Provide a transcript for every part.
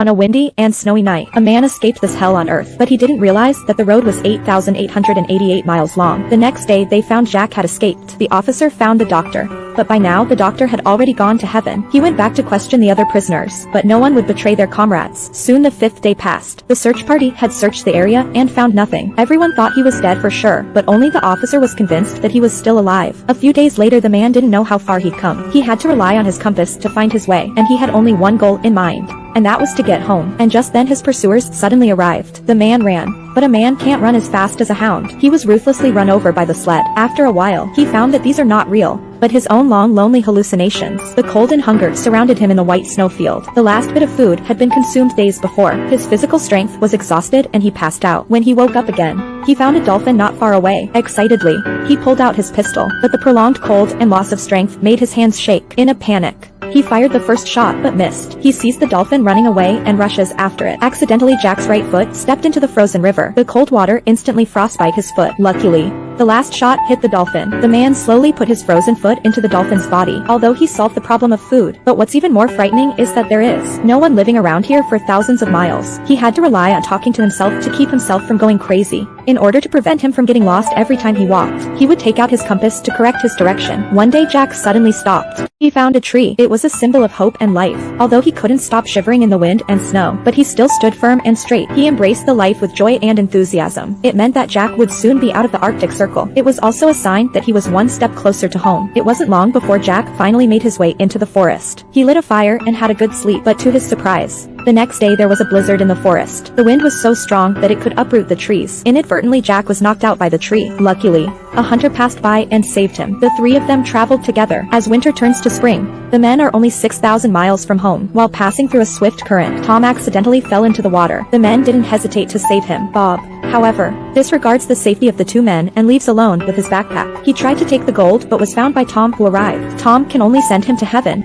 On a windy and snowy night, a man escaped this hell on earth, but he didn't realize that the road was 8,888 miles long. The next day they found Jack had escaped. The officer found the doctor, but by now the doctor had already gone to heaven. He went back to question the other prisoners, but no one would betray their comrades. Soon the fifth day passed. The search party had searched the area and found nothing. Everyone thought he was dead for sure, but only the officer was convinced that he was still alive. A few days later the man didn't know how far he'd come. He had to rely on his compass to find his way, and he had only one goal in mind, and that was to get home. And just then his pursuers suddenly arrived. The man ran, but a man can't run as fast as a hound. He was ruthlessly run over by the sled. After a while, he found that these are not real, but his own long lonely hallucinations. The cold and hunger surrounded him in the white snowfield. The last bit of food had been consumed days before. His physical strength was exhausted and he passed out. When he woke up again, he found a dolphin not far away. Excitedly, he pulled out his pistol, but the prolonged cold and loss of strength made his hands shake. In a panic, he fired the first shot but missed. He sees the dolphin running away and rushes after it. Accidentally, Jack's right foot stepped into the frozen river. The cold water instantly frostbite his foot. Luckily, the last shot hit the dolphin. The man slowly put his frozen foot into the dolphin's body, although he solved the problem of food. But what's even more frightening is that there is no one living around here for thousands of miles. He had to rely on talking to himself to keep himself from going crazy. In order to prevent him from getting lost every time he walked, he would take out his compass to correct his direction. One day Jack suddenly stopped. He found a tree. It was a symbol of hope and life. Although he couldn't stop shivering in the wind and snow, but he still stood firm and straight. He embraced the life with joy and enthusiasm. It meant that Jack would soon be out of the Arctic Circle. It was also a sign that he was one step closer to home. It wasn't long before Jack finally made his way into the forest. He lit a fire and had a good sleep, but to his surprise, the next day there was a blizzard in the forest. The wind was so strong that it could uproot the trees. Inadvertently, Jack was knocked out by the tree. Luckily, a hunter passed by and saved him. The three of them traveled together. As winter turns to spring, the men are only 6,000 miles from home. While passing through a swift current, Tom accidentally fell into the water. The men didn't hesitate to save him. Bob, however, disregards the safety of the two men and leaves alone with his backpack. He tried to take the gold but was found by Tom, who arrived. Tom can only send him to heaven.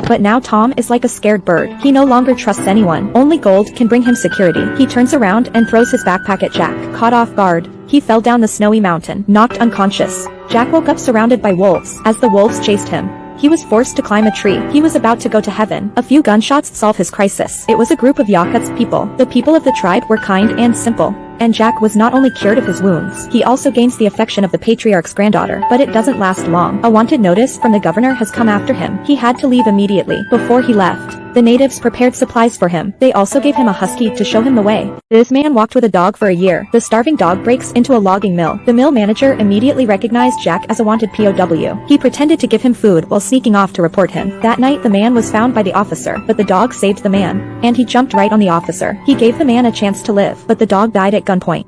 But now Tom is like a scared bird. He no longer trusts anyone. Only gold can bring him security. He turns around and throws his backpack at Jack. Caught off guard, he fell down the snowy mountain, knocked unconscious. Jack woke up surrounded by wolves. As the wolves chased him, he was forced to climb a tree. He was about to go to heaven. A few gunshots solved his crisis. It was a group of Yakuts people. The people of the tribe were kind and simple, and Jack was not only cured of his wounds, he also gains the affection of the patriarch's granddaughter. But it doesn't last long. A wanted notice from the governor has come after him. He had to leave immediately. Before he left, the natives prepared supplies for him. They also gave him a husky to show him the way. This man walked with a dog for a year. The starving dog breaks into a logging mill. The mill manager immediately recognized Jack as a wanted P.O.W. He pretended to give him food while sneaking off to report him. That night the man was found by the officer, but the dog saved the man, and he jumped right on the officer. He gave the man a chance to live, but the dog died at gunpoint.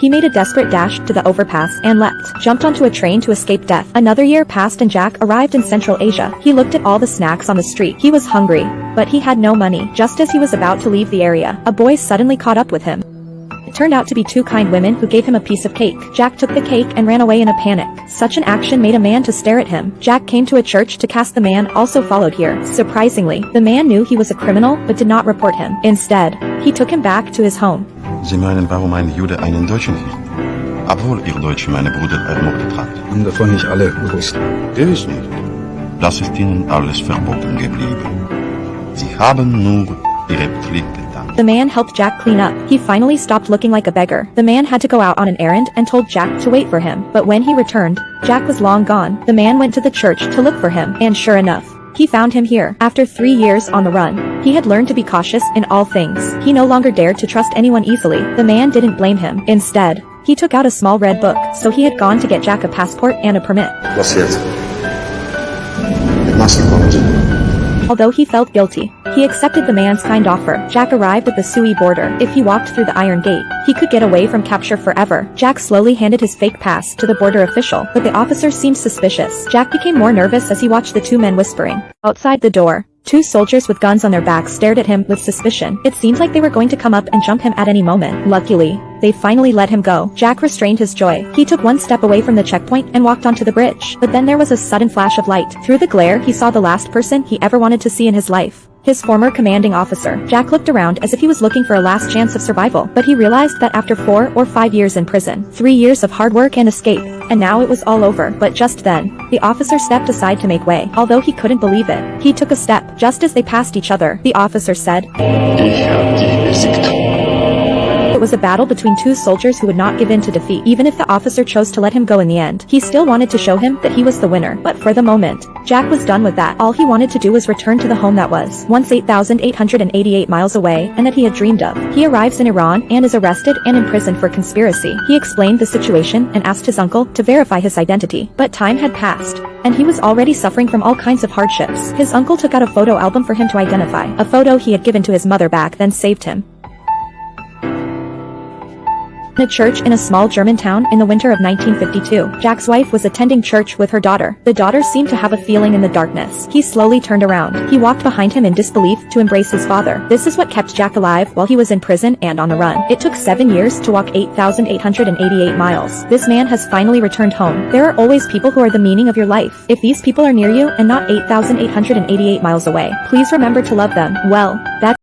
He made a desperate dash to the overpass and leapt, jumped onto a train to escape death. Another year passed and Jack arrived in Central Asia. He looked at all the snacks on the street. He was hungry, but he had no money. Just as he was about to leave the area, a boy suddenly caught up with him. It turned out to be two kind women who gave him a piece of cake. Jack took the cake and ran away in a panic. Such an action made a man to stare at him. Jack came to a church to cast. The man also followed here. Surprisingly, the man knew he was a criminal but did not report him. Instead, he took him back to his home. Sie meinen, warum ein Jude einen Deutschen hielt, obwohl ihr Deutsche meine Brüder ermordet hat? Und davon nicht alle gewusst. Gewiss nicht. Das ist ihnen alles verboten geblieben. Sie haben nur ihre Pflicht getan. The man helped Jack clean up. He finally stopped looking like a beggar. The man had to go out on an errand and told Jack to wait for him. But when he returned, Jack was long gone. The man went to the church to look for him, and sure enough, he found him here. After 3 years on the run, he had learned to be cautious in all things. He no longer dared to trust anyone easily. The man didn't blame him. Instead, he took out a small red book, so he had gone to get Jack a passport and a permit. Was jetzt? Mit Massen kommt. Although he felt guilty, he accepted the man's kind offer. Jack arrived at the Sui border. If he walked through the iron gate, he could get away from capture forever. Jack slowly handed his fake pass to the border official, but the officer seemed suspicious. Jack became more nervous as he watched the two men whispering. Outside the door, two soldiers with guns on their backs stared at him with suspicion. It seemed like they were going to come up and jump him at any moment. Luckily, they finally let him go. Jack restrained his joy. He took one step away from the checkpoint and walked onto the bridge. But then there was a sudden flash of light. Through the glare, he saw the last person he ever wanted to see in his life. his former commanding officer. Jack looked around as if he was looking for a last chance of survival, but he realized that after 4 or 5 years in prison, 3 years of hard work and escape, and now it was all over. But just then, the officer stepped aside to make way. Although he couldn't believe it, he took a step. Just as they passed each other, the officer said, it was a battle between two soldiers who would not give in to defeat. Even if the officer chose to let him go in the end, he still wanted to show him that he was the winner. But for the moment, Jack was done with that. All he wanted to do was return to the home that was once 8,888 miles away and that he had dreamed of. He arrives in Iran and is arrested and imprisoned for conspiracy. He explained the situation and asked his uncle to verify his identity. But time had passed, and he was already suffering from all kinds of hardships. His uncle took out a photo album for him to identify. A photo he had given to his mother back then saved him. In a church in a small German town in the winter of 1952, Jack's wife was attending church with her daughter. The daughter seemed to have a feeling in the darkness. He slowly turned around. He walked behind him in disbelief to embrace his father. This is what kept Jack alive while he was in prison and on the run. It took 7 years to walk 8,888 miles. This man has finally returned home. There are always people who are the meaning of your life. If these people are near you and not 8,888 miles away, please remember to love them. Well, that's